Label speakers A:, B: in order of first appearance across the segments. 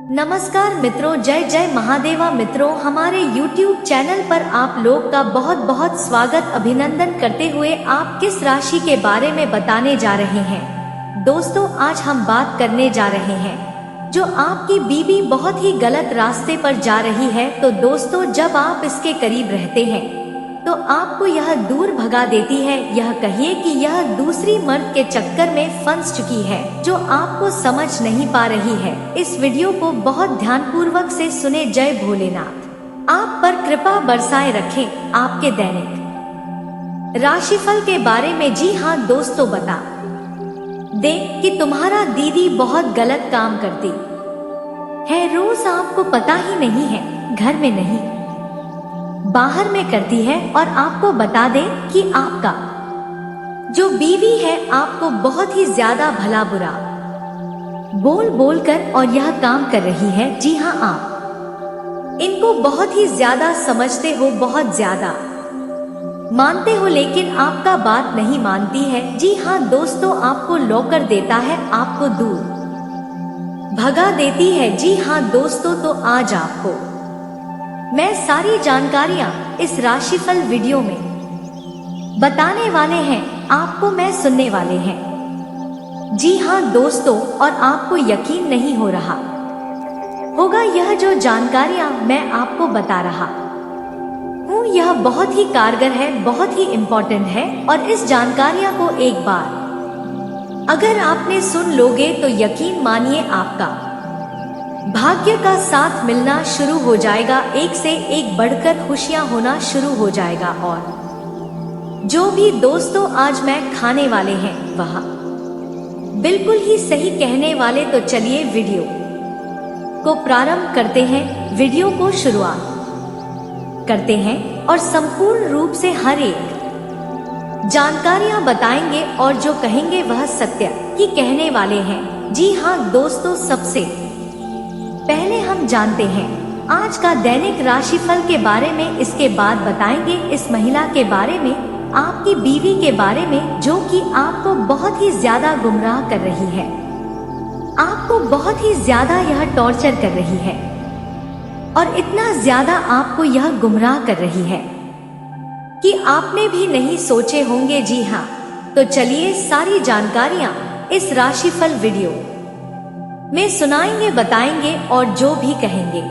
A: नमस्कार मित्रों, जय जय महादेवा। मित्रों, हमारे YouTube चैनल पर आप लोग का बहुत बहुत स्वागत अभिनंदन करते हुए आप किस राशि के बारे में बताने जा रहे हैं। दोस्तों, आज हम बात करने जा रहे हैं जो आपकी बीवी बहुत ही गलत रास्ते पर जा रही है। तो दोस्तों, जब आप इसके करीब रहते हैं तो आपको यह दूर भगा देती है। यह कहिए कि यह दूसरी मर्द के चक्कर में फंस चुकी है जो आपको समझ नहीं पा रही है। इस वीडियो को बहुत ध्यानपूर्वक से सुने। जय भोलेनाथ आप पर कृपा बरसाए रखें। आपके दैनिक राशिफल के बारे में जी हाँ दोस्तों, बता दें कि तुम्हारा दीदी बहुत गलत काम करती है। रोज आपको पता ही नहीं है, घर में नहीं बाहर में करती है। और आपको बता दें कि आपका जो बीवी है आपको बहुत ही ज्यादा भला बुरा बोल बोल कर और यह काम कर रही है। जी हाँ, आप इनको बहुत ही ज्यादा समझते हो, बहुत ज्यादा मानते हो, लेकिन आपका बात नहीं मानती है। जी हाँ दोस्तों, आपको लॉकर देता है, आपको दूर भगा देती है। जी हाँ दोस्तों, तो आज आपको मैं सारी जानकारियां इस राशिफल वीडियो में बताने वाले हैं, आपको मैं सुनने वाले हैं। जी हाँ दोस्तों, और आपको यकीन नहीं हो रहा होगा यह जो जानकारियां मैं आपको बता रहा हूँ यह बहुत ही कारगर है, बहुत ही इम्पोर्टेंट है। और इस जानकारियां को एक बार अगर आपने सुन लोगे तो यकीन मानिए आपका भाग्य का साथ मिलना शुरू हो जाएगा। एक से एक बढ़कर खुशियां होना शुरू हो जाएगा। और जो भी दोस्तों आज मैं खाने वाले हैं वह बिल्कुल ही सही कहने वाले। तो चलिए वीडियो को प्रारंभ करते हैं, वीडियो को शुरुआत करते हैं और संपूर्ण रूप से हर एक जानकारियां बताएंगे और जो कहेंगे वह सत्य ही कहने वाले हैं। जी हाँ दोस्तों, सबसे पहले हम जानते हैं आज का दैनिक राशिफल के बारे में। इसके बाद बताएंगे इस महिला के बारे में, आपकी बीवी के बारे में, जो कि आपको बहुत ही ज्यादा गुमराह कर रही है, आपको बहुत ही ज्यादा यह टॉर्चर कर रही है और इतना ज्यादा आपको यह गुमराह कर रही है कि आपने भी नहीं सोचे होंगे। जी हाँ, तो चलिए सारी जानकारियां इस राशिफल वीडियो में सुनाएंगे, बताएंगे और जो भी कहेंगे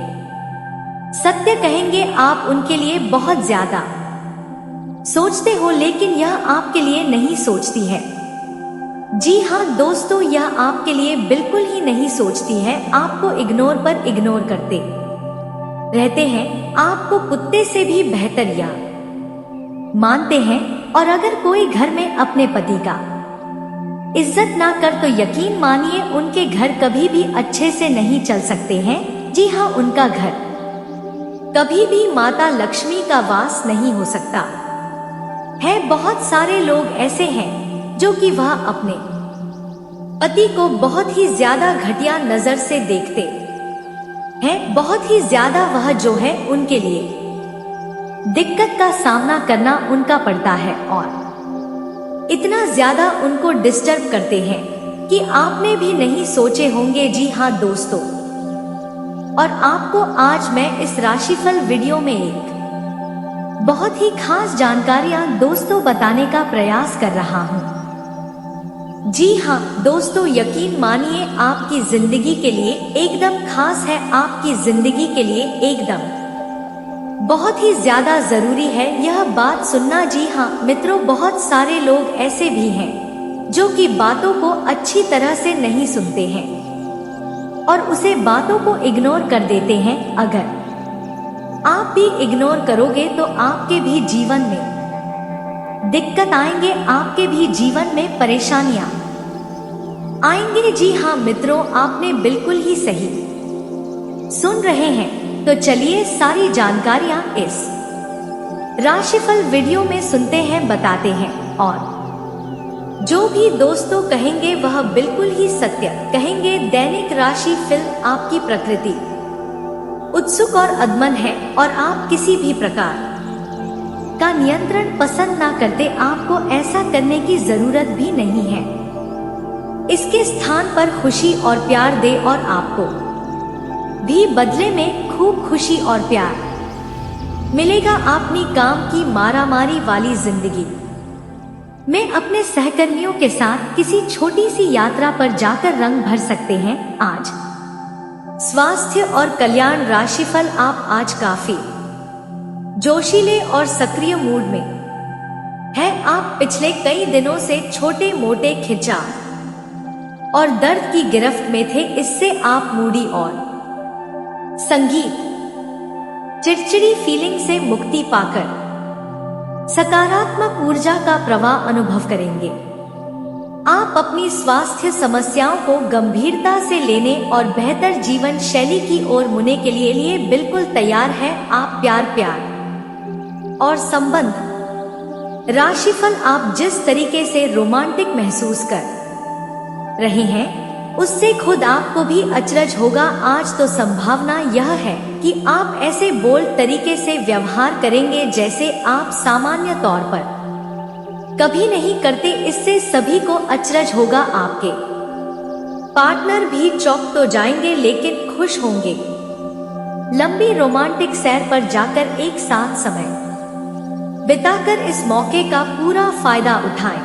A: सत्य कहेंगे। आप उनके लिए बहुत ज्यादा सोचते हो, लेकिन यह आपके लिए नहीं सोचती है। जी हाँ दोस्तों, यह आपके लिए बिल्कुल ही नहीं सोचती है, आपको इग्नोर पर इग्नोर करते रहते हैं, आपको कुत्ते से भी बेहतर या मानते हैं। और अगर कोई घर में अपने पति का इज्जत ना कर तो यकीन मानिए उनके घर कभी भी अच्छे से नहीं चल सकते हैं। जी हाँ, उनका घर कभी भी माता लक्ष्मी का वास नहीं हो सकता है। बहुत सारे लोग ऐसे हैं जो कि वह अपने पति को बहुत ही ज्यादा घटिया नजर से देखते हैं, बहुत ही ज्यादा वह जो है उनके लिए दिक्कत का सामना करना उनका पड़ता है और इतना ज्यादा उनको डिस्टर्ब करते हैं कि आपने भी नहीं सोचे होंगे। जी हाँ दोस्तों, और आपको आज मैं इस राशिफल वीडियो में एक बहुत ही खास जानकारियां दोस्तों बताने का प्रयास कर रहा हूँ। जी हाँ दोस्तों, यकीन मानिए आपकी जिंदगी के लिए एकदम खास है, आपकी जिंदगी के लिए एकदम बहुत ही ज्यादा जरूरी है यह बात सुनना। जी हाँ मित्रों, बहुत सारे लोग ऐसे भी हैं जो कि बातों को अच्छी तरह से नहीं सुनते हैं और उसे बातों को इग्नोर कर देते हैं। अगर आप भी इग्नोर करोगे तो आपके भी जीवन में दिक्कत आएंगे, आपके भी जीवन में परेशानियां आएंगे। जी हाँ मित्रों, आपने बिल्कुल ही सही सुन रहे हैं। तो चलिए सारी जानकारियां इस राशिफल वीडियो में सुनते हैं, बताते हैं और जो भी दोस्तों कहेंगे वह बिल्कुल ही सत्य कहेंगे। दैनिक राशि फिल्म आपकी प्रकृति उत्सुक और अदमन है और आप किसी भी प्रकार का नियंत्रण पसंद ना करते। आपको ऐसा करने की जरूरत भी नहीं है। इसके स्थान पर खुशी और प्यार दे और आपको भी बदले में खूब खुशी और प्यार मिलेगा। अपनी काम की मारामारी वाली जिंदगी में अपने सहकर्मियों के साथ किसी छोटी सी यात्रा पर जाकर रंग भर सकते हैं। आज स्वास्थ्य और कल्याण राशिफल, आप आज काफी जोशीले और सक्रिय मूड में है। आप पिछले कई दिनों से छोटे मोटे खिंचाव और दर्द की गिरफ्त में थे। इससे आप मूडी और संगीत चिड़चिड़ी फीलिंग से मुक्ति पाकर सकारात्मक ऊर्जा का प्रवाह अनुभव करेंगे। आप अपनी स्वास्थ्य समस्याओं को गंभीरता से लेने और बेहतर जीवन शैली की ओर मुड़ने के लिए बिल्कुल तैयार हैं। आप प्यार और संबंध राशिफल, आप जिस तरीके से रोमांटिक महसूस कर रहे हैं उससे खुद आपको भी अचरज होगा। आज तो संभावना यह है कि आप ऐसे बोल्ड तरीके से व्यवहार करेंगे जैसे आप सामान्य तौर पर कभी नहीं करते। इससे सभी को अचरज होगा। आपके पार्टनर भी चौंक तो जाएंगे लेकिन खुश होंगे। लंबी रोमांटिक सैर पर जाकर एक साथ समय बिताकर इस मौके का पूरा फायदा उठाएं।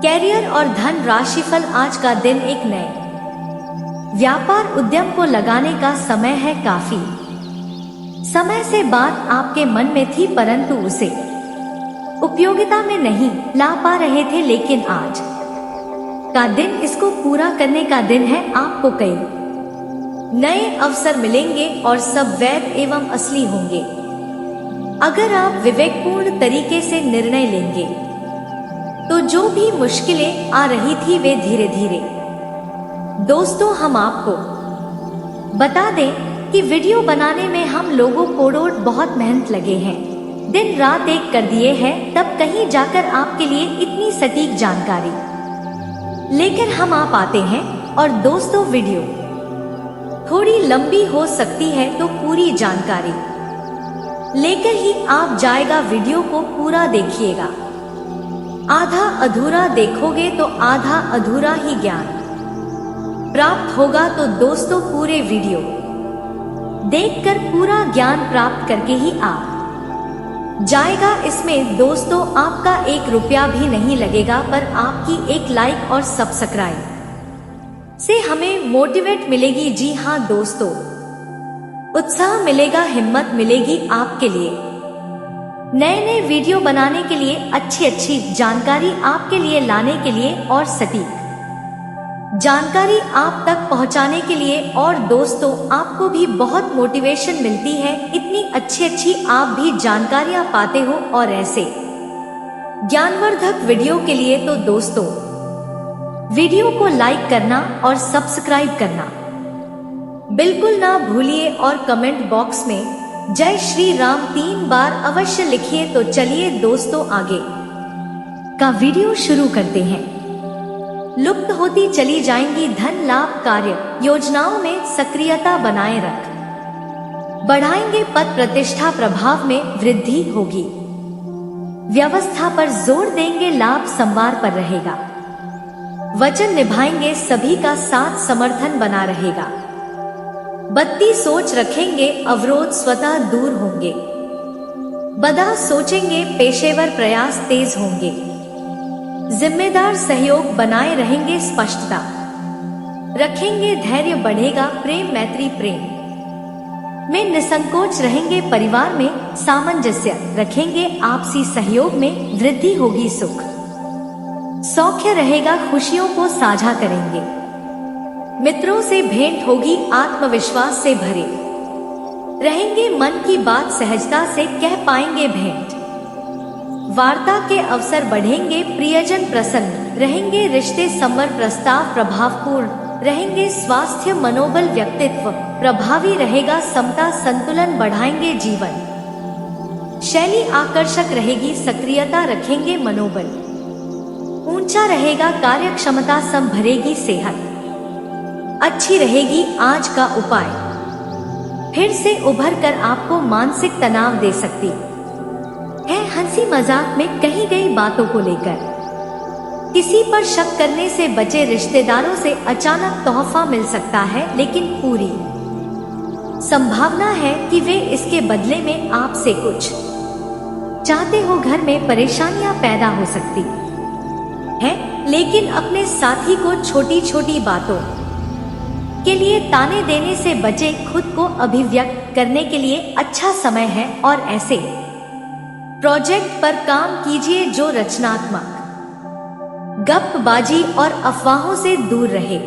A: कैरियर और धन राशिफल, आज का दिन एक नए व्यापार उद्यम को लगाने का समय है। काफी समय से बात आपके मन में थी परंतु उसे उपयोगिता में नहीं ला पा रहे थे, लेकिन आज का दिन इसको पूरा करने का दिन है। आपको कई नए अवसर मिलेंगे और सब वैध एवं असली होंगे। अगर आप विवेकपूर्ण तरीके से निर्णय लेंगे तो जो भी मुश्किलें आ रही थी वे धीरे धीरे। दोस्तों, हम आपको बता दें कि वीडियो बनाने में हम लोगों को बहुत मेहनत लगे हैं, दिन रात एक कर दिए हैं, तब कहीं जाकर आपके लिए इतनी सटीक जानकारी लेकर हम आप आते हैं। और दोस्तों, वीडियो थोड़ी लंबी हो सकती है तो पूरी जानकारी लेकर ही आप जाएगा। वीडियो को पूरा देखिएगा, आधा अधूरा देखोगे तो आधा अधूरा ही ज्ञान प्राप्त होगा। तो दोस्तों, पूरे वीडियो देखकर पूरा ज्ञान प्राप्त करके ही आप जाएगा। इसमें दोस्तों आपका 1 रुपया भी नहीं लगेगा, पर आपकी एक लाइक और सब्सक्राइब से हमें मोटिवेट मिलेगी। जी हाँ दोस्तों, उत्साह मिलेगा, हिम्मत मिलेगी आपके लिए नए नए वीडियो बनाने के लिए, अच्छी जानकारी आपके लिए लाने के लिए और सटीक जानकारी आप तक पहुंचाने के लिए। और दोस्तों, आपको भी बहुत मोटिवेशन मिलती है, इतनी अच्छी आप भी जानकारियां पाते हो। और ऐसे ज्ञानवर्धक वीडियो के लिए तो दोस्तों वीडियो को लाइक करना और सब्सक्राइब करना बिल्कुल ना भूलिए। और कमेंट बॉक्स में जय श्री राम 3 बार अवश्य लिखिए। तो चलिए दोस्तों, आगे का वीडियो शुरू करते हैं। लुप्त होती चली जाएंगी धन लाभ, कार्य योजनाओं में सक्रियता बनाए रख बढ़ाएंगे, पद प्रतिष्ठा प्रभाव में वृद्धि होगी, व्यवस्था पर जोर देंगे, लाभ संवार पर रहेगा, वचन निभाएंगे, सभी का साथ समर्थन बना रहेगा, बत्ती सोच रखेंगे, अवरोध स्वतः दूर होंगे, बदा सोचेंगे, पेशेवर प्रयास तेज होंगे, जिम्मेदार सहयोग बनाए रहेंगे, स्पष्टता रखेंगे, धैर्य बढ़ेगा, प्रेम मैत्री प्रेम में निसंकोच रहेंगे, परिवार में सामंजस्य रखेंगे, आपसी सहयोग में वृद्धि होगी, सुख सौख्य रहेगा, खुशियों को साझा करेंगे, मित्रों से भेंट होगी, आत्मविश्वास से भरे रहेंगे, मन की बात सहजता से कह पाएंगे, भेंट वार्ता के अवसर बढ़ेंगे, प्रियजन प्रसन्न रहेंगे, रिश्ते संवर प्रस्ताव प्रभावपूर्ण रहेंगे, स्वास्थ्य मनोबल व्यक्तित्व प्रभावी रहेगा, समता संतुलन बढ़ाएंगे, जीवन शैली आकर्षक रहेगी, सक्रियता रखेंगे, मनोबल ऊंचा रहेगा, कार्य क्षमता संभरेगी, सेहत अच्छी रहेगी। आज का उपाय फिर से उभर कर आपको मानसिक तनाव दे सकती है। हंसी मजाक में कही गई बातों को लेकर किसी पर शक करने से बचे, रिश्तेदारों से अचानक तोहफा मिल सकता है, लेकिन पूरी संभावना है कि वे इसके बदले में आपसे कुछ चाहते हो। घर में परेशानियां पैदा हो सकती है, लेकिन अपने साथी को छोटी छोटी बातों के लिए ताने देने से बचे। खुद को अभिव्यक्त करने के लिए अच्छा समय है और ऐसे प्रोजेक्ट पर काम कीजिए जो रचनात्मक, गप्पबाजी और अफवाहों से दूर रहे।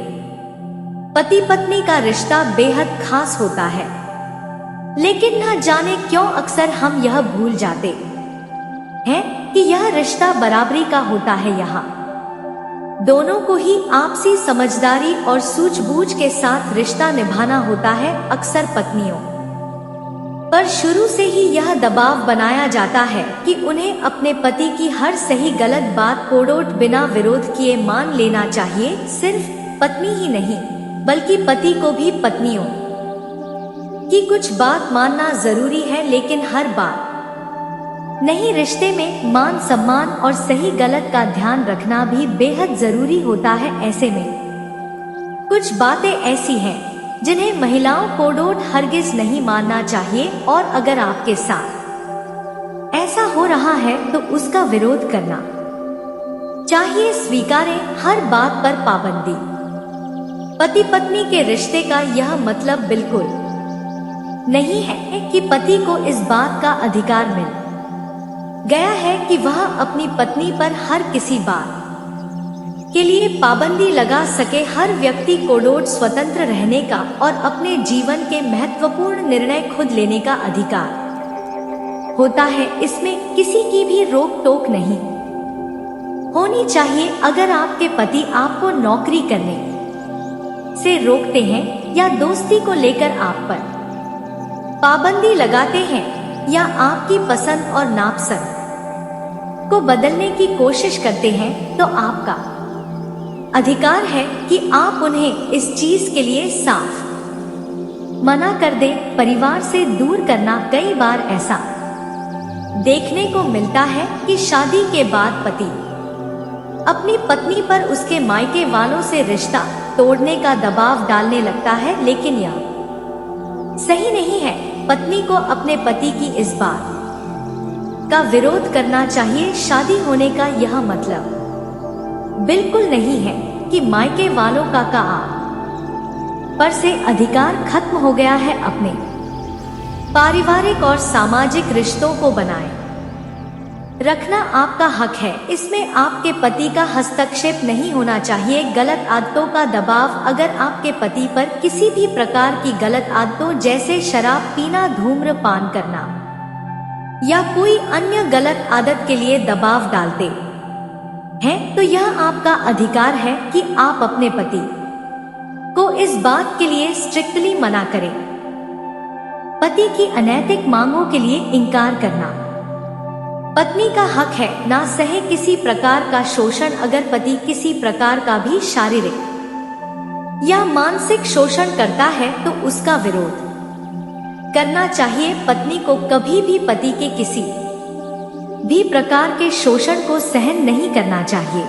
A: पति पत्नी का रिश्ता बेहद खास होता है, लेकिन न जाने क्यों अक्सर हम यह भूल जाते हैं कि यह रिश्ता बराबरी का होता है। यहाँ दोनों को ही आपसी समझदारी और सूझबूझ के साथ रिश्ता निभाना होता है। अक्सर पत्नियों पर शुरू से ही यह दबाव बनाया जाता है कि उन्हें अपने पति की हर सही गलत बात कोड़ोट बिना विरोध किए मान लेना चाहिए। सिर्फ पत्नी ही नहीं, बल्कि पति को भी पत्नियों की कुछ बात मानना जरूरी है, लेकिन हर बात नहीं। रिश्ते में मान सम्मान और सही गलत का ध्यान रखना भी बेहद जरूरी होता है। ऐसे में कुछ बातें ऐसी हैं जिन्हें महिलाओं को कोड़ोट हरगिज नहीं मानना चाहिए, और अगर आपके साथ ऐसा हो रहा है तो उसका विरोध करना चाहिए। स्वीकारें हर बात पर पाबंदी। पति पत्नी के रिश्ते का यह मतलब बिल्कुल नहीं है कि पति को इस बात का अधिकार मिल गया है कि वह अपनी पत्नी पर हर किसी बात के लिए पाबंदी लगा सके। हर व्यक्ति को कोड़ोट स्वतंत्र रहने का और अपने जीवन के महत्वपूर्ण निर्णय खुद लेने का अधिकार होता है। इसमें किसी की भी रोक टोक नहीं होनी चाहिए। अगर आपके पति आपको नौकरी करने से रोकते हैं या दोस्ती को लेकर आप पर पाबंदी लगाते हैं या आपकी पसंद और नापसंद को बदलने की कोशिश करते हैं, तो आपका अधिकार है कि आप उन्हें इस चीज के लिए साफ मना कर दें। परिवार से दूर करना। कई बार ऐसा देखने को मिलता है कि शादी के बाद पति अपनी पत्नी पर उसके मायके वालों से रिश्ता तोड़ने का दबाव डालने लगता है, लेकिन यह सही नहीं है। पत्नी को अपने पति की इस बात का विरोध करना चाहिए। शादी होने का यह मतलब बिल्कुल नहीं है कि मायके वालों का आप पर से अधिकार खत्म हो गया है। अपने पारिवारिक और सामाजिक रिश्तों को बनाए रखना आपका हक है। इसमें आपके पति का हस्तक्षेप नहीं होना चाहिए। गलत आदतों का दबाव। अगर आपके पति पर किसी भी प्रकार की गलत आदतों जैसे शराब पीना, धूम्रपान करना या कोई अन्य गलत आदत के लिए दबाव डालते हैं, तो यह आपका अधिकार है कि आप अपने पति को इस बात के लिए स्ट्रिक्टली मना करें। पति की अनैतिक मांगों के लिए इनकार करना पत्नी का हक है। ना सहे किसी प्रकार का शोषण। अगर पति किसी प्रकार का भी शारीरिक या मानसिक शोषण करता है तो उसका विरोध करना चाहिए। पत्नी को कभी भी पति के किसी भी प्रकार के शोषण को सहन नहीं करना चाहिए।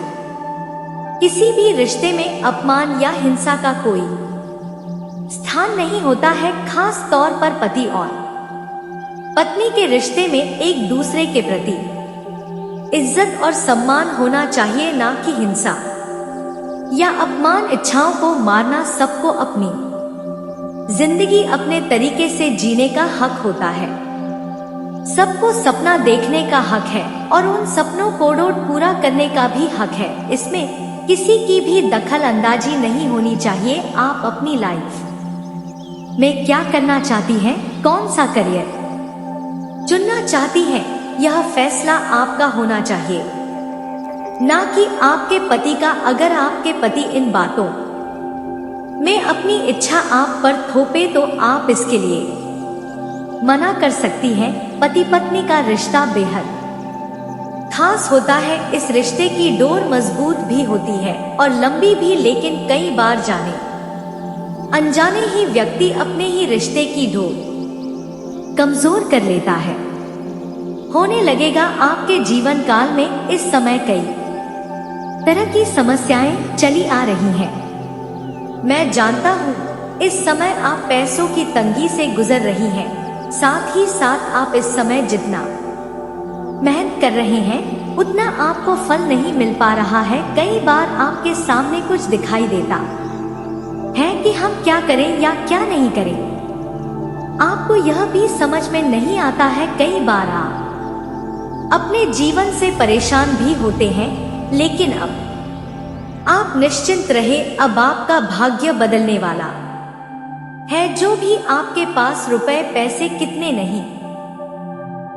A: किसी भी रिश्ते में अपमान या हिंसा का कोई स्थान नहीं होता है, खास तौर पर पति और पत्नी के रिश्ते में एक दूसरे के प्रति इज्जत और सम्मान होना चाहिए, ना कि हिंसा या अपमान। इच्छाओं को मारना। सबको अपनी जिंदगी अपने तरीके से जीने का हक होता है। सबको सपना देखने का हक है और उन सपनों को कोड़ोट पूरा करने का भी हक है। इसमें किसी की भी दखल अंदाजी नहीं होनी चाहिए। आप अपनी लाइफ में क्या करना चाहती हैं, कौन सा करियर चुनना चाहती हैं, यह फैसला आपका होना चाहिए, ना कि आपके पति का। अगर आपके पति इन बातों में अपनी इच्छा आप पर थोपे तो आप इसके लिए मना कर सकती हैं। पति पत्नी का रिश्ता बेहद खास होता है। इस रिश्ते की डोर मजबूत भी होती है और लंबी भी, लेकिन कई बार जाने अनजाने ही व्यक्ति अपने ही रिश्ते की डोर कमजोर कर लेता है। होने लगेगा आपके जीवन काल में इस समय कई तरह की समस्याएं चली आ रही हैं। मैं जानता हूँ इस समय आप पैसों की तंगी से गुजर रही हैं। साथ ही साथ आप इस समय जितना मेहनत कर रहे हैं उतना आपको फल नहीं मिल पा रहा है। कई बार आपके सामने कुछ दिखाई देता है कि हम क्या करें या क्या नहीं करें। आपको यह भी समझ में नहीं आता है। कई बार आप अपने जीवन से परेशान भी होते हैं, लेकिन अब आप निश्चिंत रहे, अब आपका भाग्य बदलने वाला है। जो भी आपके पास रुपए पैसे कितने नहीं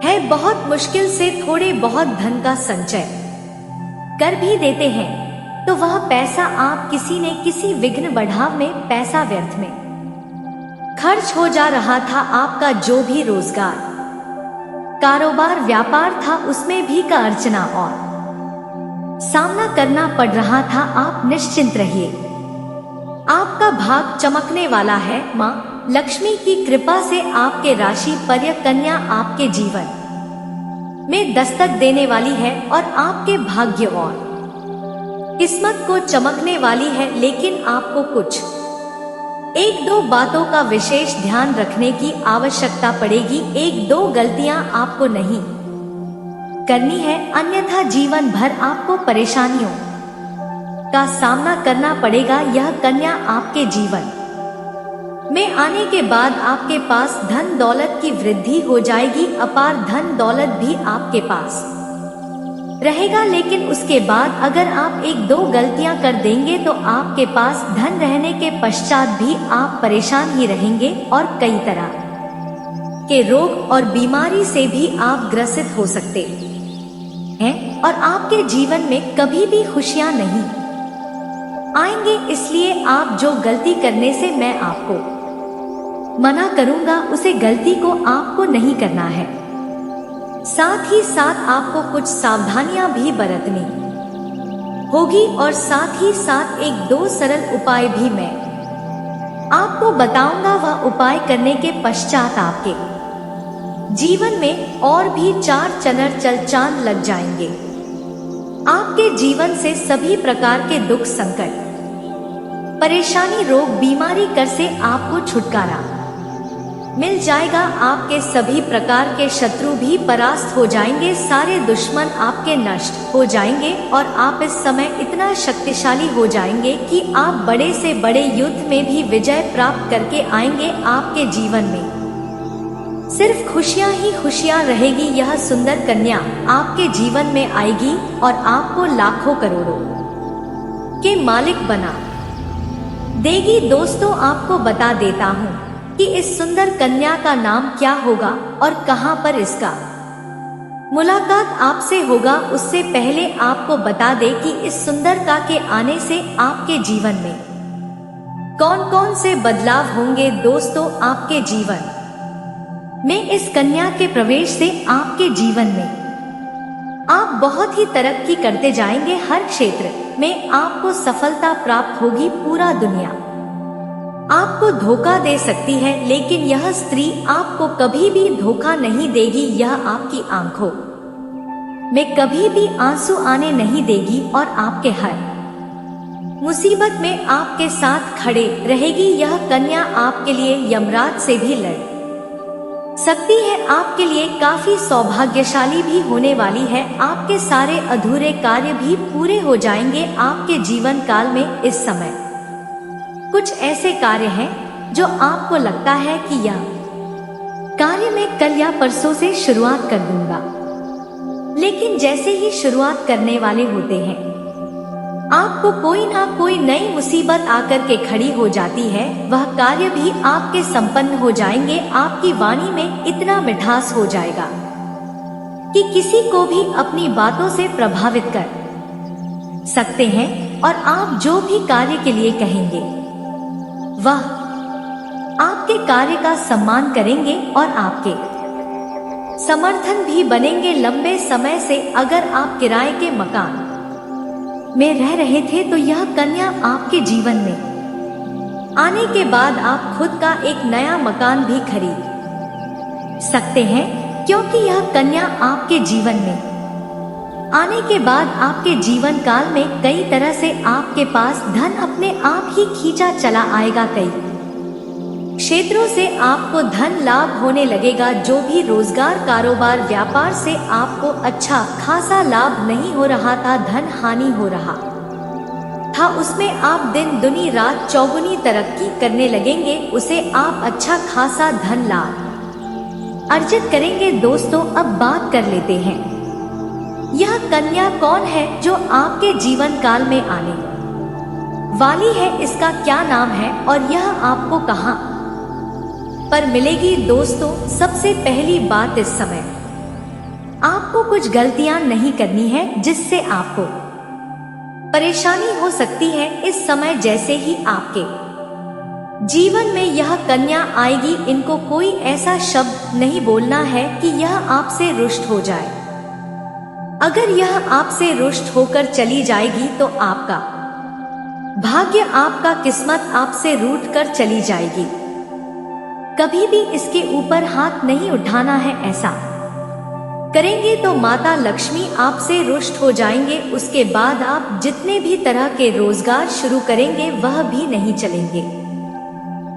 A: है, बहुत मुश्किल से थोड़े बहुत धन का संचय कर भी देते हैं, तो वह पैसा आप किसी न किसी विघ्न बढ़ाव में, पैसा व्यर्थ में खर्च हो जा रहा था। आपका जो भी रोजगार, कारोबार, व्यापार था, उसमें भी का अर्चना और सामना करना पड़ रहा था। आप निश्चिंत रहिए, आपका भाग चमकने वाला है। माँ लक्ष्मी की कृपा से आपके राशि पर कन्या आपके जीवन में दस्तक देने वाली है और आपके भाग्य और किस्मत को चमकने वाली है। लेकिन आपको कुछ एक दो बातों का विशेष ध्यान रखने की आवश्यकता पड़ेगी। एक दो गलतियां आपको नहीं करनी है, अन्यथा जीवन भर आपको परेशानियों का सामना करना पड़ेगा। यह कन्या आपके जीवन में आने के बाद आपके पास धन दौलत की वृद्धि हो जाएगी। अपार धन दौलत भी आपके पास रहेगा, लेकिन उसके बाद अगर आप एक दो गलतियां कर देंगे तो आपके पास धन रहने के पश्चात भी आप परेशान ही रहेंगे और कई तरह के रोग और बीमारी से भी आप ग्रसित हो सकते हैं और आपके जीवन में कभी भी खुशियां नहीं आएंगे। इसलिए आप जो गलती करने से मैं आपको मना करूंगा, उसे गलती को आपको नहीं करना है। साथ ही साथ आपको कुछ सावधानियां भी बरतनी होगी और साथ ही साथ एक दो सरल उपाय भी मैं आपको बताऊंगा। वह उपाय करने के पश्चात आपके जीवन में और भी चार चनर चल चांद लग जाएंगे। आपके जीवन से सभी प्रकार के दुख, संकट, परेशानी, रोग, बीमारी कर से आपको छुटकारा मिल जाएगा। आपके सभी प्रकार के शत्रु भी परास्त हो जाएंगे, सारे दुश्मन आपके नष्ट हो जाएंगे और आप इस समय इतना शक्तिशाली हो जाएंगे कि आप बड़े से बड़े युद्ध में भी विजय प्राप्त करके आएंगे। आपके जीवन में सिर्फ खुशियां ही खुशियां रहेगी। यह सुंदर कन्या आपके जीवन में आएगी और आपको लाखों करोड़ों के मालिक बना देगी। दोस्तों, आपको बता देता हूँ कि इस सुंदर कन्या का नाम क्या होगा और कहां पर इसका मुलाकात आपसे होगा। उससे पहले आपको बता दे कि इस सुंदरता के आने से आपके जीवन में कौन कौन से बदलाव होंगे। दोस्तों, आपके जीवन में इस कन्या के प्रवेश से आपके जीवन में आप बहुत ही तरक्की करते जाएंगे। हर क्षेत्र में आपको सफलता प्राप्त होगी। पूरा दुनिया आपको धोखा दे सकती है, लेकिन यह स्त्री आपको कभी भी धोखा नहीं देगी। यह आपकी आंखों में कभी भी आंसू आने नहीं देगी और आपके हर मुसीबत में आपके साथ खड़े रहेगी। यह कन्या आपके लिए यमराज से भी लड़ सकती है। आपके लिए काफी सौभाग्यशाली भी होने वाली है। आपके सारे अधूरे कार्य भी पूरे हो जाएंगे। आपके जीवन काल में इस समय कुछ ऐसे कार्य हैं जो आपको लगता है कि यह कार्य मैं कल या परसों से शुरुआत कर दूंगा, लेकिन जैसे ही शुरुआत करने वाले होते हैं आपको कोई ना कोई नई मुसीबत आकर के खड़ी हो जाती है। वह कार्य भी आपके संपन्न हो जाएंगे। आपकी वाणी में इतना मिठास हो जाएगा कि किसी को भी अपनी बातों से प्रभावित कर सकते हैं और आप जो भी कार्य के लिए कहेंगे वह आपके कार्य का सम्मान करेंगे और आपके समर्थन भी बनेंगे। लंबे समय से अगर आप किराए के मकान में रह रहे थे तो यह कन्या आपके जीवन में आने के बाद आप खुद का एक नया मकान भी खरीद सकते हैं, क्योंकि यह कन्या आपके जीवन में आने के बाद आपके जीवन काल में कई तरह से आपके पास धन अपने आप ही खींचा चला आएगा। कई क्षेत्रों से आपको धन लाभ होने लगेगा। जो भी रोजगार कारोबार व्यापार से आपको अच्छा खासा लाभ नहीं हो रहा था, धन हानि हो रहा था, उसमें आप दिन दुनी रात चौगुनी तरक्की करने लगेंगे। उसे आप अच्छा खासा धन लाभ अर्जित करेंगे। दोस्तों, अब बात कर लेते हैं यह कन्या कौन है जो आपके जीवन काल में आने वाली है, इसका क्या नाम है और यह आपको कहां पर मिलेगी। दोस्तों, सबसे पहली बात, इस समय आपको कुछ गलतियां नहीं करनी है जिससे आपको परेशानी हो सकती है। इस समय जैसे ही आपके जीवन में यह कन्या आएगी, इनको कोई ऐसा शब्द नहीं बोलना है कि यह आपसे रुष्ट हो जाए। अगर यह आपसे रुष्ट होकर चली जाएगी तो आपका भाग्य, आपका किस्मत आपसे रूठ कर चली जाएगी। कभी भी इसके ऊपर हाथ नहीं उठाना है। ऐसा करेंगे तो माता लक्ष्मी आपसे रुष्ट हो जाएंगे। उसके बाद आप जितने भी तरह के रोजगार शुरू करेंगे वह भी नहीं चलेंगे।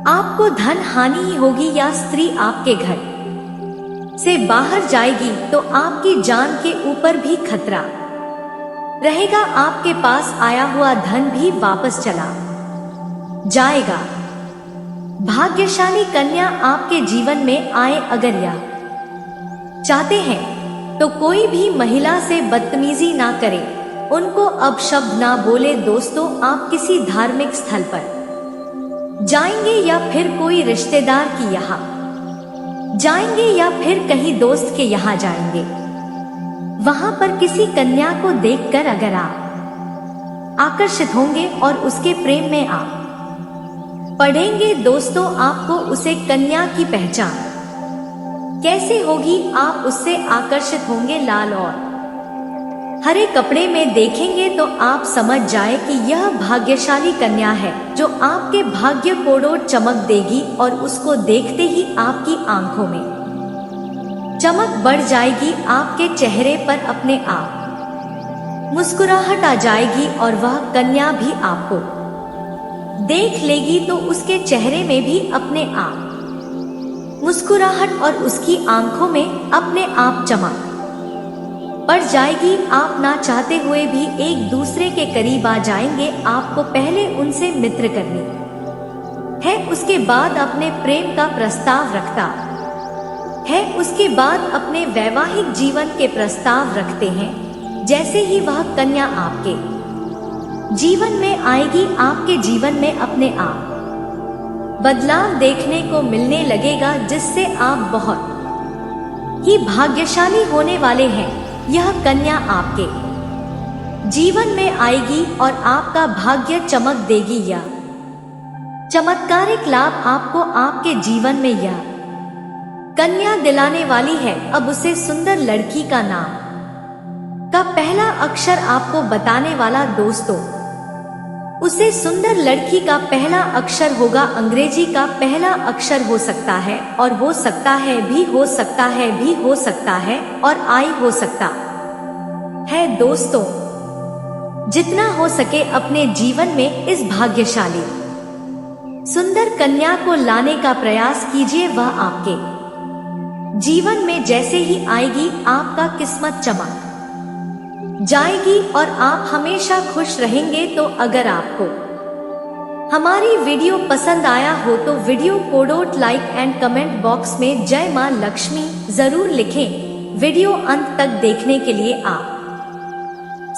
A: आपको धन हानि ही होगी या स्त्री आपके घर से बाहर जाएगी तो आपकी जान के ऊपर भी खतरा रहेगा। आपके पास आया हुआ धन भी वापस चला जाएगा। भाग्यशाली कन्या आपके जीवन में आए। अगर यह चाहते हैं तो कोई भी महिला से बदतमीजी ना करे, उनको अपशब्द ना बोले। दोस्तों, आप किसी धार्मिक स्थल पर जाएंगे या फिर कोई रिश्तेदार की यहाँ जाएंगे या फिर कहीं दोस्त के यहाँ जाएंगे, वहां पर किसी कन्या को देखकर अगर आप आकर्षित होंगे और उसके प्रेम में आप पढ़ेंगे, दोस्तों, आपको उसे कन्या की पहचान कैसे होगी। आप उससे आकर्षित होंगे। लाल और हरे कपड़े में देखेंगे तो आप समझ जाए कि यह भाग्यशाली कन्या है जो आपके भाग्य को चमक देगी और उसको देखते ही आपकी आंखों में चमक बढ़ जाएगी। आपके चेहरे पर अपने आप मुस्कुराहट आ जाएगी और वह कन्या भी आपको देख लेगी तो उसके चेहरे में भी अपने आप मुस्कुराहट और उसकी आंखों में अपने आप चमक बढ़ जाएगी। आप ना चाहते हुए भी एक दूसरे के करीब आ जाएंगे। आपको पहले उनसे मित्र करनी है, उसके बाद अपने प्रेम का प्रस्ताव रखता है, उसके बाद अपने वैवाहिक जीवन के प्रस्ताव रखते हैं। जैसे ही वह कन्या आपके जीवन में आएगी, आपके जीवन में अपने आप बदलाव देखने को मिलने लगेगा, जिससे आप बहुत ही भाग्यशाली होने वाले हैं। यह कन्या आपके जीवन में आएगी और आपका भाग्य चमक देगी। यह चमत्कारिक लाभ आपको आपके जीवन में यह कन्या दिलाने वाली है। अब उसे सुंदर लड़की का नाम का पहला अक्षर आपको बताने वाला। दोस्तों, उसे सुंदर लड़की का पहला अक्षर होगा अंग्रेजी का पहला अक्षर हो सकता है और हो सकता है भी हो सकता है भी हो सकता है और आई हो सकता है। दोस्तों, जितना हो सके अपने जीवन में इस भाग्यशाली सुंदर कन्या को लाने का प्रयास कीजिए। वह आपके जीवन में जैसे ही आएगी, आपका किस्मत चमक जाएगी और आप हमेशा खुश रहेंगे। तो अगर आपको हमारी वीडियो पसंद आया हो तो वीडियो को लाइक एंड कमेंट बॉक्स में जय मां लक्ष्मी जरूर लिखें। वीडियो अंत तक देखने के लिए आप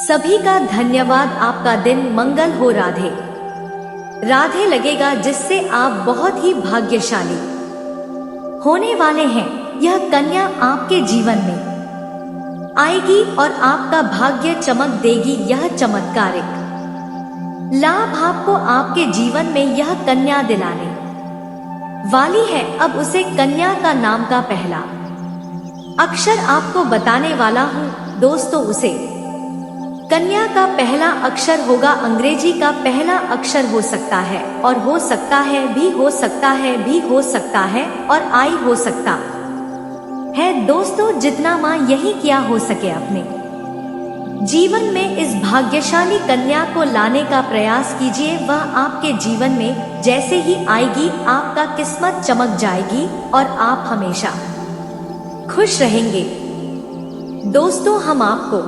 A: सभी का धन्यवाद। आपका दिन मंगल हो। राधे राधे लगेगा, जिससे आप बहुत ही भाग्यशाली होने वाले हैं। यह कन्या आपके जीवन में आएगी और आपका भाग्य चमक देगी। यह चमत्कारिक लाभ आपको आपके जीवन में यह कन्या दिलाने वाली है। अब उसे कन्या का नाम का पहला अक्षर आपको बताने वाला हूँ। दोस्तों, उसे कन्या का पहला अक्षर होगा अंग्रेजी का पहला अक्षर हो सकता है और हो सकता है भी हो सकता है भी हो सकता है और आई हो सकता है। दोस्तों, जितना मां यही किया हो सके अपने जीवन में इस भाग्यशाली कन्या को लाने का प्रयास कीजिए। वह आपके जीवन में जैसे ही आएगी आपका किस्मत चमक जाएगी और आप हमेशा खुश रहेंगे। दोस्तों, हम आपको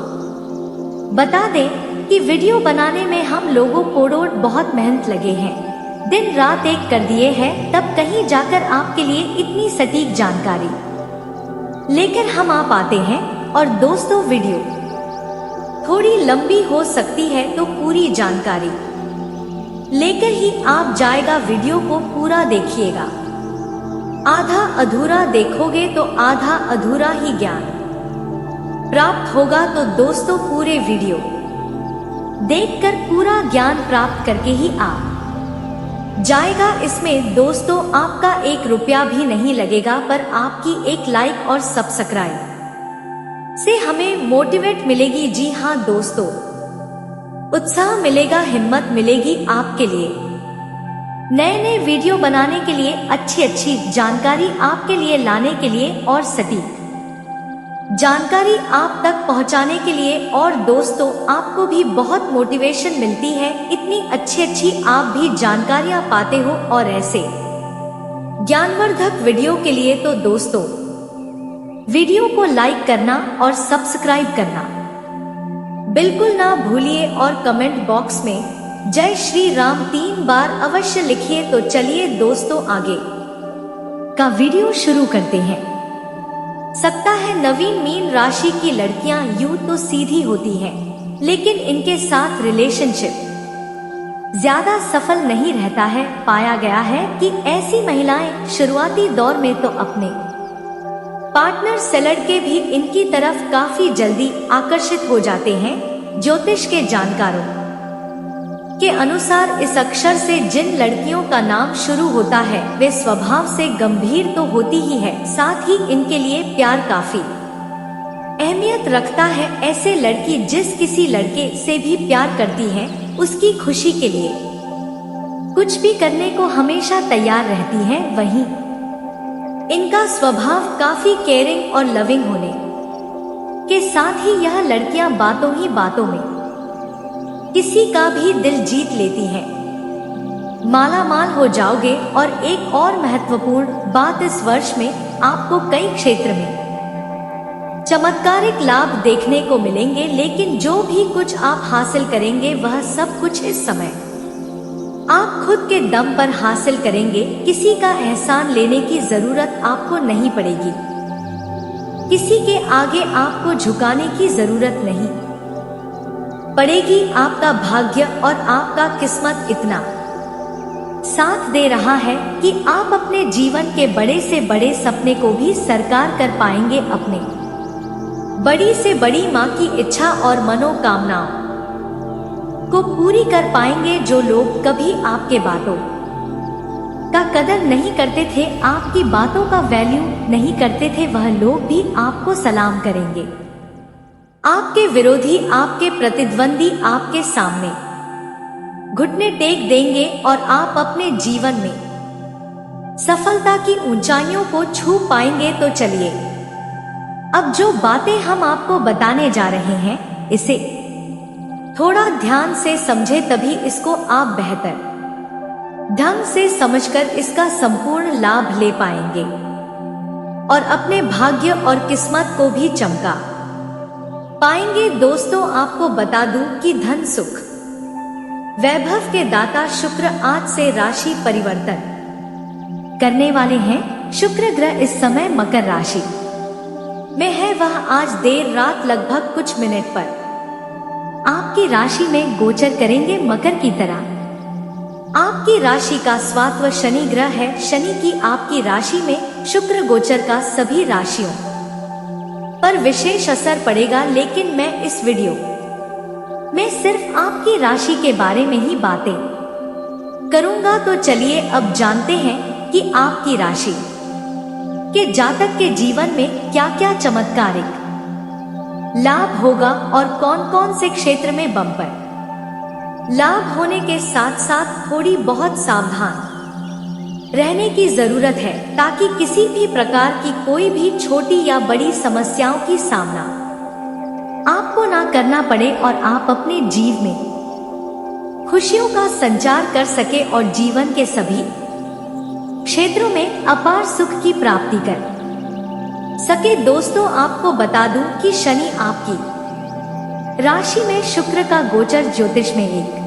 A: बता दें कि वीडियो बनाने में हम लोगों को बहुत मेहनत लगे हैं, दिन रात एक कर दिए हैं, तब कहीं जाकर आपके लिए इतनी सटीक जानकारी लेकर हम आप आते हैं। और दोस्तों, वीडियो थोड़ी लंबी हो सकती है तो पूरी जानकारी लेकर ही आप जाएगा। वीडियो को पूरा देखिएगा, आधा अधूरा देखोगे तो आधा अधूरा ही ज्ञान प्राप्त होगा। तो दोस्तों, पूरे वीडियो देखकर पूरा ज्ञान प्राप्त करके ही आप जाएगा। इसमें दोस्तों आपका 1 रुपया भी नहीं लगेगा, पर आपकी एक लाइक और सब्सक्राइब से हमें मोटिवेट मिलेगी। जी हाँ दोस्तों, उत्साह मिलेगा, हिम्मत मिलेगी आपके लिए नए नए वीडियो बनाने के लिए, अच्छी जानकारी आपके लिए लाने के लिए और सटीक जानकारी आप तक पहुंचाने के लिए। और दोस्तों, आपको भी बहुत मोटिवेशन मिलती है, इतनी अच्छी आप भी जानकारियां पाते हो। और ऐसे ज्ञानवर्धक वीडियो के लिए तो दोस्तों वीडियो को लाइक करना और सब्सक्राइब करना बिल्कुल ना भूलिए। और कमेंट बॉक्स में जय श्री राम 3 बार अवश्य लिखिए। तो चलिए दोस्तों, आगे का वीडियो शुरू करते हैं। सकता है नवीन मीन राशि की लड़कियां यूं तो सीधी होती हैं, लेकिन इनके साथ रिलेशनशिप ज्यादा सफल नहीं रहता है। पाया गया है कि ऐसी महिलाएं शुरुआती दौर में तो अपने पार्टनर से लड़के भी इनकी तरफ काफी जल्दी आकर्षित हो जाते हैं। ज्योतिष के जानकारों के अनुसार इस अक्षर से जिन लड़कियों का नाम शुरू होता है वे स्वभाव से गंभीर तो होती ही है, साथ ही इनके लिए प्यार काफी अहमियत रखता है। ऐसे लड़की जिस किसी लड़के से भी प्यार करती है उसकी खुशी के लिए कुछ भी करने को हमेशा तैयार रहती है। वहीं इनका स्वभाव काफी केयरिंग और लविंग होने के साथ ही यह लड़कियां बातों ही बातों में किसी का भी दिल जीत लेती हैं। माला माल हो जाओगे। और एक और महत्वपूर्ण बात, इस वर्ष में आपको कई क्षेत्र में चमत्कारिक लाभ देखने को मिलेंगे, लेकिन जो भी कुछ आप हासिल करेंगे वह सब कुछ इस समय आप खुद के दम पर हासिल करेंगे। किसी का एहसान लेने की जरूरत आपको नहीं पड़ेगी, किसी के आगे आपको झुकाने की जरूरत नहीं पड़ेगी। आपका भाग्य और आपका किस्मत इतना साथ दे रहा है कि आप अपने जीवन के बड़े से बड़े सपने को भी साकार कर पाएंगे। अपने बड़ी से बड़ी माँ की इच्छा और मनोकामनाओं को पूरी कर पाएंगे। जो लोग कभी आपके बातों का कदर नहीं करते थे, आपकी बातों का वैल्यू नहीं करते थे, वह लोग भी आपको सलाम करेंगे। आपके विरोधी, आपके प्रतिद्वंदी आपके सामने घुटने टेक देंगे और आप अपने जीवन में सफलता की ऊंचाइयों को छू पाएंगे। तो चलिए अब जो बातें हम आपको बताने जा रहे हैं इसे थोड़ा ध्यान से समझे, तभी इसको आप बेहतर ढंग से समझकर इसका संपूर्ण लाभ ले पाएंगे और अपने भाग्य और किस्मत को भी चमका पाएंगे। दोस्तों, आपको बता दूं कि धन, सुख, वैभव के दाता शुक्र आज से राशि परिवर्तन करने वाले हैं। शुक्र ग्रह इस समय मकर राशि में है। वह आज देर रात लगभग कुछ मिनट पर आपकी राशि में गोचर करेंगे। मकर की तरह आपकी राशि का स्वात्व शनि ग्रह है। शनि की आपकी राशि में शुक्र गोचर का सभी राशियों पर विशेष असर पड़ेगा, लेकिन मैं इस वीडियो में सिर्फ आपकी राशि के बारे में ही बातें करूंगा। तो चलिए अब जानते हैं कि आपकी राशि के जातक के जीवन में क्या क्या चमत्कारिक लाभ होगा और कौन कौन से क्षेत्र में बम्पर लाभ होने के साथ साथ थोड़ी बहुत सावधान रहने की जरूरत है, ताकि किसी भी प्रकार की कोई भी छोटी या बड़ी समस्याओं की सामना आपको आपको ना करना पड़े और आप अपने जीवन में खुशियों का संचार कर सके और जीवन के सभी क्षेत्रों में अपार सुख की प्राप्ति कर सके। दोस्तों, आपको बता दूं कि शनि आपकी राशि में शुक्र का गोचर ज्योतिष में एक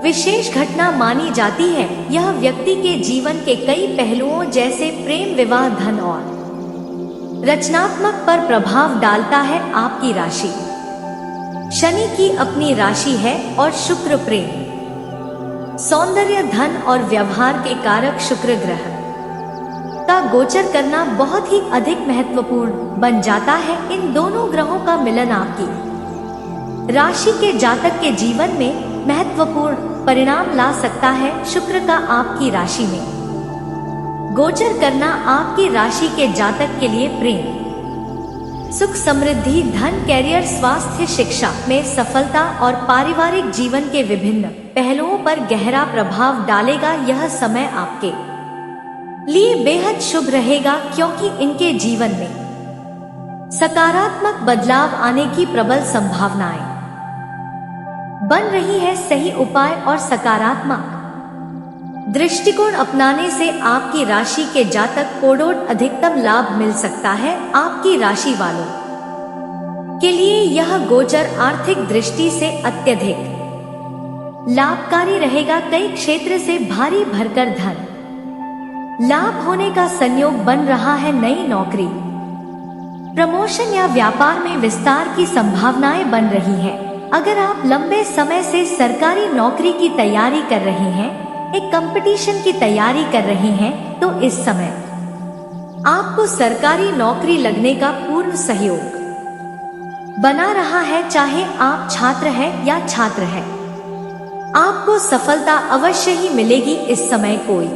A: विशेष घटना मानी जाती है। यह व्यक्ति के जीवन के कई पहलुओं जैसे प्रेम, विवाह, धन और रचनात्मक पर प्रभाव डालता है। आपकी राशि शनि की अपनी राशि है और शुक्र प्रेम, सौंदर्य, धन और व्यवहार के कारक शुक्र ग्रह का गोचर करना बहुत ही अधिक महत्वपूर्ण बन जाता है। इन दोनों ग्रहों का मिलन आपकी राशि के जातक के जीवन में महत्वपूर्ण परिणाम ला सकता है। शुक्र का आपकी राशि में गोचर करना आपकी राशि के जातक के लिए प्रेम, सुख, समृद्धि, धन, कैरियर, स्वास्थ्य, शिक्षा में सफलता और पारिवारिक जीवन के विभिन्न पहलुओं पर गहरा प्रभाव डालेगा। यह समय आपके लिए बेहद शुभ रहेगा क्योंकि इनके जीवन में सकारात्मक बदलाव आने की प्रबल संभावनाएं बन रही है। सही उपाय और सकारात्मक दृष्टिकोण अपनाने से आपकी राशि के जातक को अधिकतम लाभ मिल सकता है। आपकी राशि वालों के लिए यह गोचर आर्थिक दृष्टि से अत्यधिक लाभकारी रहेगा। कई क्षेत्र से भारी भरकर धन लाभ होने का संयोग बन रहा है। नई नौकरी, प्रमोशन या व्यापार में विस्तार की संभावनाएं बन रही है। अगर आप लंबे समय से सरकारी नौकरी की तैयारी कर रहे हैं, एक कंपटीशन की तैयारी कर रहे हैं, तो इस समय आपको सरकारी नौकरी लगने का पूर्ण सहयोग बना रहा है। चाहे आप छात्र हैं या छात्र हैं, आपको सफलता अवश्य ही मिलेगी। इस समय कोई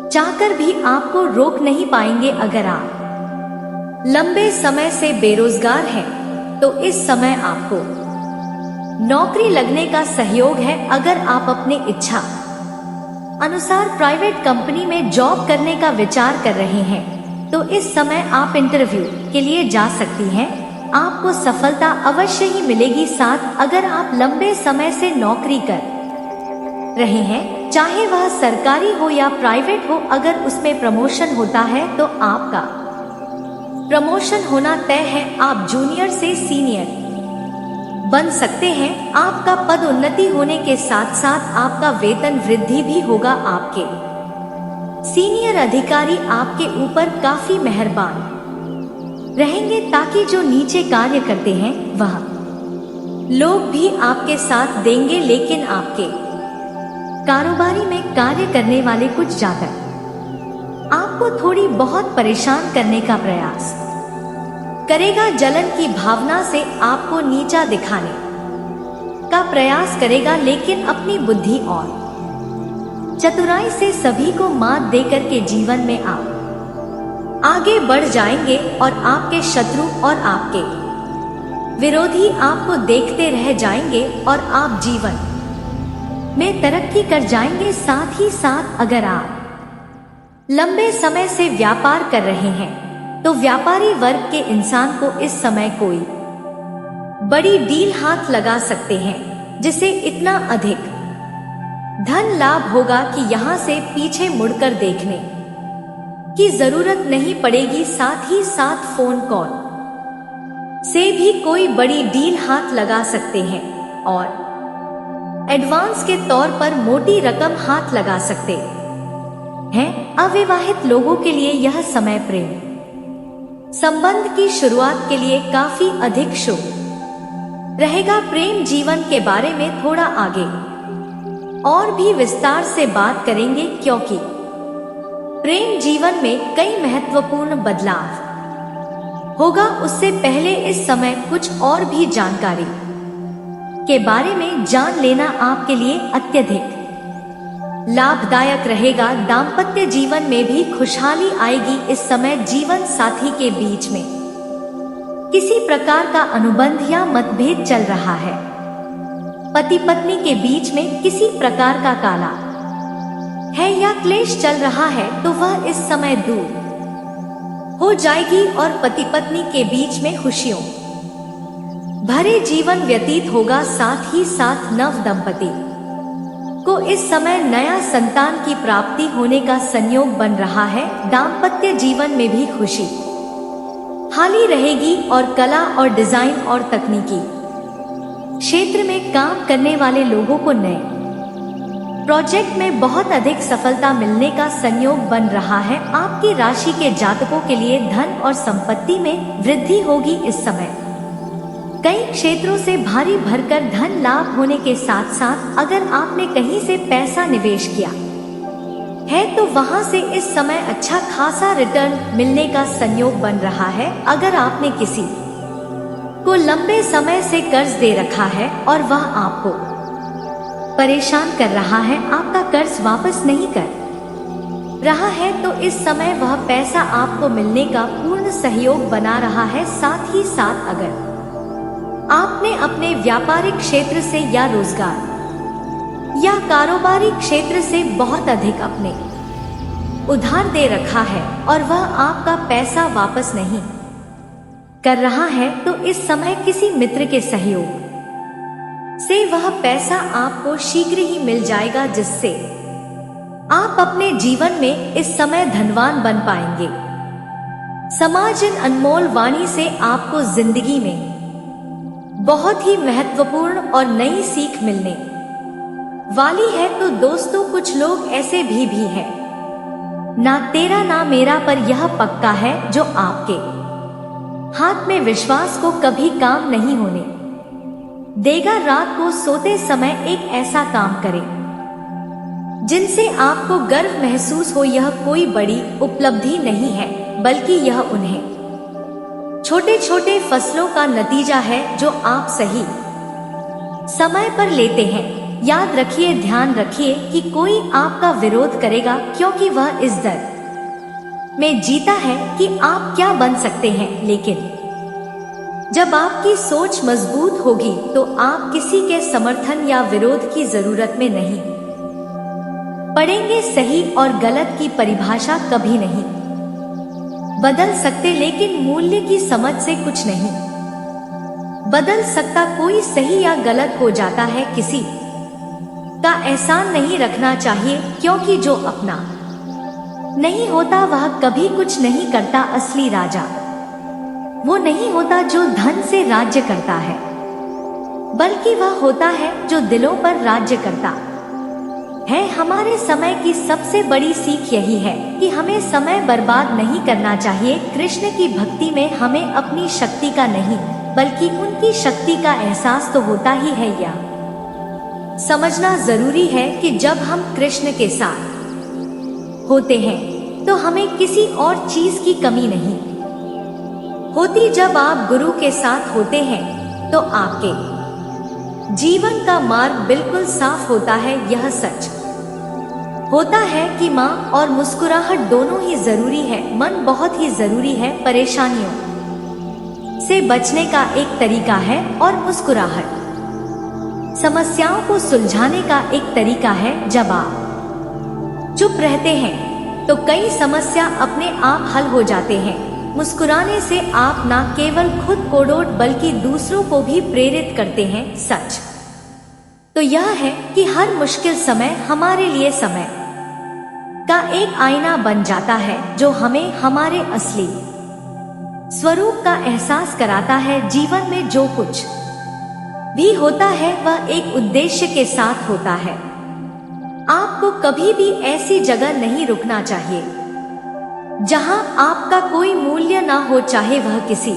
A: चाहकर भी आपको रोक नहीं पाएंगे। अगर आप लंबे समय से बेरोजगार हैं, तो इस समय आपको नौकरी लगने का सहयोग है। अगर आप अपने इच्छा अनुसार प्राइवेट कंपनी में जॉब करने का विचार कर रहे हैं, तो इस समय आप इंटरव्यू के लिए जा सकती हैं। आपको सफलता अवश्य ही मिलेगी। साथ अगर आप लंबे समय से नौकरी कर रहे हैं, चाहे वह सरकारी हो या प्राइवेट हो, अगर उसमें प्रमोशन होता है तो आपका प्रमोशन होना तय है। आप जूनियर से सीनियर बन सकते हैं। आपका पद उन्नति होने के साथ साथ आपका वेतन वृद्धि भी होगा। आपके सीनियर अधिकारी आपके ऊपर काफी मेहरबान रहेंगे, ताकि जो नीचे कार्य करते हैं वह लोग भी आपके साथ देंगे। लेकिन आपके कारोबारी में कार्य करने वाले कुछ जातक आपको थोड़ी बहुत परेशान करने का प्रयास करेगा। जलन की भावना से आपको नीचा दिखाने का प्रयास करेगा, लेकिन अपनी बुद्धि और चतुराई से सभी को मात देकर के जीवन में आप आगे बढ़ जाएंगे और आपके शत्रु और आपके विरोधी आपको देखते रह जाएंगे और आप जीवन में तरक्की कर जाएंगे। साथ ही साथ अगर आप लंबे समय से व्यापार कर रहे हैं, तो व्यापारी वर्ग के इंसान को इस समय कोई बड़ी डील हाथ लगा सकते हैं, जिसे इतना अधिक धन लाभ होगा कि यहाँ से पीछे मुड़कर देखने की जरूरत नहीं पड़ेगी। साथ ही साथ फोन कॉल से भी कोई बड़ी डील हाथ लगा सकते हैं और एडवांस के तौर पर मोटी रकम हाथ लगा सकते हैं। अविवाहित लोगों के लिए यह समय प्रेम संबंध की शुरुआत के लिए काफी अधिक शुभ रहेगा। प्रेम जीवन के बारे में थोड़ा आगे और भी विस्तार से बात करेंगे, क्योंकि प्रेम जीवन में कई महत्वपूर्ण बदलाव होगा। उससे पहले इस समय कुछ और भी जानकारी के बारे में जान लेना आपके लिए अत्यधिक लाभदायक रहेगा। दाम्पत्य जीवन में भी खुशहाली आएगी। इस समय जीवन साथी के बीच में किसी प्रकार का अनुबंध या मतभेद चल रहा है। पति पत्नी के बीच में किसी प्रकार का काला है या क्लेश चल रहा है, तो वह इस समय दूर हो जाएगी और पति पत्नी के बीच में खुशियों भरे जीवन व्यतीत होगा। साथ ही साथ नव दंपति को इस समय नया संतान की प्राप्ति होने का संयोग बन रहा है। दाम्पत्य जीवन में भी खुशी हाली रहेगी और कला और डिजाइन और तकनीकी क्षेत्र में काम करने वाले लोगों को नए प्रोजेक्ट में बहुत अधिक सफलता मिलने का संयोग बन रहा है। आपकी राशि के जातकों के लिए धन और संपत्ति में वृद्धि होगी। इस समय कई क्षेत्रों से भारी भरकर धन लाभ होने के साथ साथ अगर आपने कहीं से पैसा निवेश किया है तो वहां से इस समय अच्छा खासा रिटर्न मिलने का संयोग बन रहा है। अगर आपने किसी को लंबे समय से कर्ज दे रखा है और वह आपको परेशान कर रहा है, आपका कर्ज वापस नहीं कर रहा है, तो इस समय वह पैसा आपको मिलने का पूर्ण सहयोग बना रहा है। साथ ही साथ अगर आपने अपने व्यापारिक क्षेत्र से या रोजगार या कारोबारी क्षेत्र से बहुत अधिक अपने उधार दे रखा है और वह आपका पैसा वापस नहीं कर रहा है, तो इस समय किसी मित्र के सहयोग से वह पैसा आपको शीघ्र ही मिल जाएगा, जिससे आप अपने जीवन में इस समय धनवान बन पाएंगे। समाज इन अनमोल वाणी से आपको जिंदगी में बहुत ही महत्वपूर्ण और नई सीख मिलने वाली है। तो दोस्तों, कुछ लोग ऐसे भी हैं, ना तेरा ना मेरा, पर यह पक्का है जो आपके हाथ में विश्वास को कभी काम नहीं होने देगा। रात को सोते समय एक ऐसा काम करें जिनसे आपको गर्व महसूस हो। यह कोई बड़ी उपलब्धि नहीं है, बल्कि यह उन्हें छोटे छोटे फसलों का नतीजा है जो आप सही समय पर लेते हैं। याद रखिए, ध्यान रखिए कि कोई आपका विरोध करेगा, क्योंकि वह इस डर में जीता है कि आप क्या बन सकते हैं। लेकिन जब आपकी सोच मजबूत होगी तो आप किसी के समर्थन या विरोध की जरूरत में नहीं पड़ेंगे। सही और गलत की परिभाषा कभी नहीं बदल सकते, लेकिन मूल्य की समझ से कुछ नहीं बदल सकता। कोई सही या गलत हो जाता है, किसी का एहसान नहीं रखना चाहिए, क्योंकि जो अपना नहीं होता वह कभी कुछ नहीं करता। असली राजा वो नहीं होता जो धन से राज्य करता है, बल्कि वह होता है जो दिलों पर राज्य करता है। हमारे समय की सबसे बड़ी सीख यही है कि हमें समय बर्बाद नहीं करना चाहिए। कृष्ण की भक्ति में हमें अपनी शक्ति का नहीं बल्कि उनकी शक्ति का एहसास तो होता ही है। यह समझना जरूरी है कि जब हम कृष्ण के साथ होते हैं तो हमें किसी और चीज की कमी नहीं होती। जब आप गुरु के साथ होते हैं तो आपके जीवन का मार्ग बिल्कुल साफ होता है। यह सच होता है कि माँ और मुस्कुराहट दोनों ही जरूरी है। मन बहुत ही जरूरी है। परेशानियों से बचने का एक तरीका है और मुस्कुराहट समस्याओं को सुलझाने का एक तरीका है। जब आप चुप रहते हैं तो कई समस्या अपने आप हल हो जाते हैं। मुस्कुराने से आप न केवल खुद को बल्कि दूसरों को भी प्रेरित करते हैं। सच तो यह है कि हर मुश्किल समय हमारे लिए समय का एक आईना बन जाता है, जो हमें हमारे असली स्वरूप का एहसास कराता है। जीवन में जो कुछ भी होता है वह एक उद्देश्य के साथ होता है। आपको कभी भी ऐसी जगह नहीं रुकना चाहिए जहां आपका कोई मूल्य ना हो, चाहे वह किसी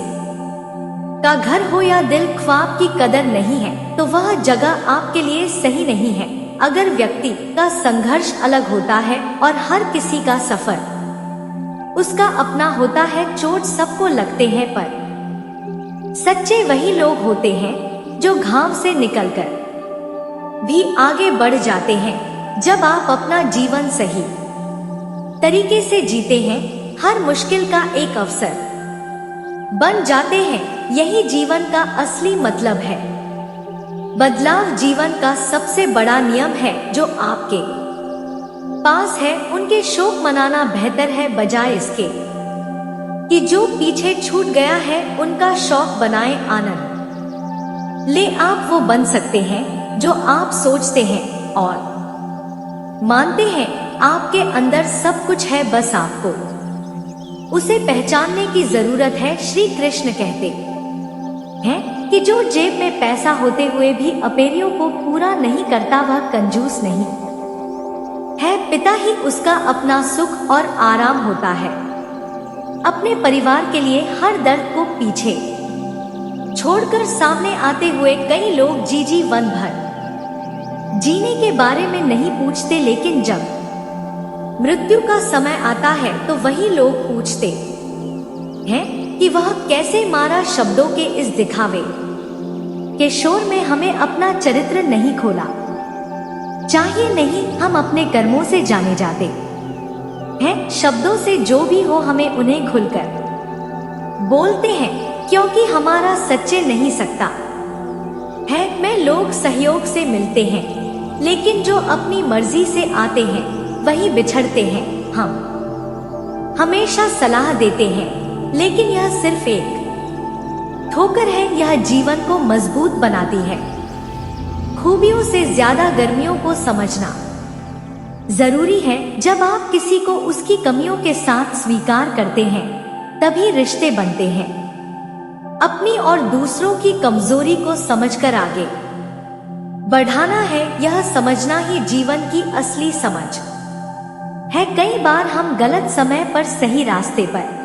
A: का घर हो या दिल। ख्वाब की कदर नहीं है तो वह जगह आपके लिए सही नहीं है। अगर व्यक्ति का संघर्ष अलग होता है और हर किसी का सफर उसका अपना होता है, चोट सबको लगते हैं, पर सच्चे वही लोग होते हैं जो घाव से निकलकर भी आगे बढ़ जाते हैं। जब आप अपना जीवन सही तरीके से जीते हैं, हर मुश्किल का एक अवसर बन जाते हैं। यही जीवन का असली मतलब है। बदलाव जीवन का सबसे बड़ा नियम है। जो आपके पास है उनके शोक मनाना बेहतर है, बजाय इसके कि जो पीछे छूट गया है उनका शौक बनाए आनंद ले आप वो बन सकते हैं जो आप सोचते हैं और मानते हैं। आपके अंदर सब कुछ है, बस आपको उसे पहचानने की जरूरत है। श्री कृष्ण कहते हैं कि जो जेब में पैसा होते हुए भी अपेरियों को पूरा नहीं करता वह कंजूस नहीं है। पिता ही उसका अपना सुख और आराम होता है। अपने परिवार के लिए हर दर्द को पीछे छोड़कर सामने आते हुए कई लोग जीवन भर जीने के बारे में नहीं पूछते, लेकिन जब मृत्यु का समय आता है तो वही लोग पूछते हैं कि वह कैसे मारा। शब्दों के इस दिखावे के शोर में हमें अपना चरित्र नहीं खोला चाहिए। नहीं, हम अपने कर्मों से जाने जाते हैं। शब्दों से जो भी हो हमें उन्हें खुलकर बोलते हैं, क्योंकि हमारा सच्चे नहीं सकता है। में लोग सहयोग से मिलते हैं, लेकिन जो अपनी मर्जी से आते हैं वही बिछड़ते हैं। हम हमेशा सलाह देते हैं, लेकिन यह सिर्फ एक ठोकर है। यह जीवन को मजबूत बनाती है। खूबियों से ज्यादा गर्मियों को समझना जरूरी है। जब आप किसी को उसकी कमियों के साथ स्वीकार करते हैं तभी रिश्ते बनते हैं। अपनी और दूसरों की कमजोरी को समझकर आगे बढ़ाना है, यह समझना ही जीवन की असली समझ है। कई बार हम गलत समय पर सही रास्ते पर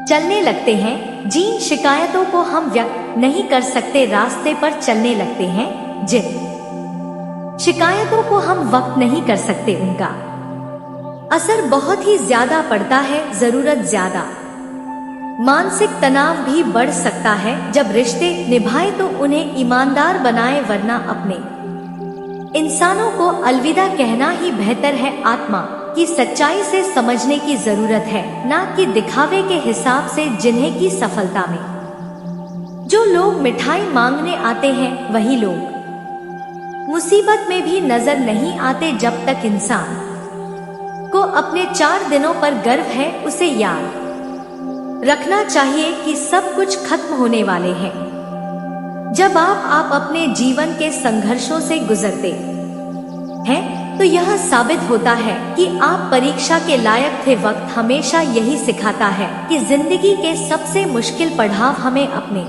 A: चलने लगते हैं। जिन शिकायतों को हम व्यक्त नहीं कर सकते रास्ते पर चलने लगते हैं। जिन शिकायतों को हम वक्त नहीं कर सकते उनका असर बहुत ही ज्यादा पड़ता है, जरूरत ज्यादा। मानसिक तनाव भी बढ़ सकता है। जब रिश्ते निभाए तो उन्हें ईमानदार बनाए, वरना अपने इंसानों को अलविदा कहना ही बेहतर है। आत्मा की सच्चाई से समझने की जरूरत है, ना कि दिखावे के हिसाब से। जिन्हें की सफलता में जो लोग मिठाई मांगने आते हैं वही लोग मुसीबत में भी नजर नहीं आते। जब तक इंसान को अपने 4 दिनों पर गर्व है, उसे याद रखना चाहिए कि सब कुछ खत्म होने वाले हैं। जब आप अपने जीवन के संघर्षों से गुजरते हैं तो यह साबित होता है कि आप परीक्षा के लायक थे। वक्त हमेशा यही सिखाता है कि जिंदगी के सबसे मुश्किल पड़ाव हमें अपने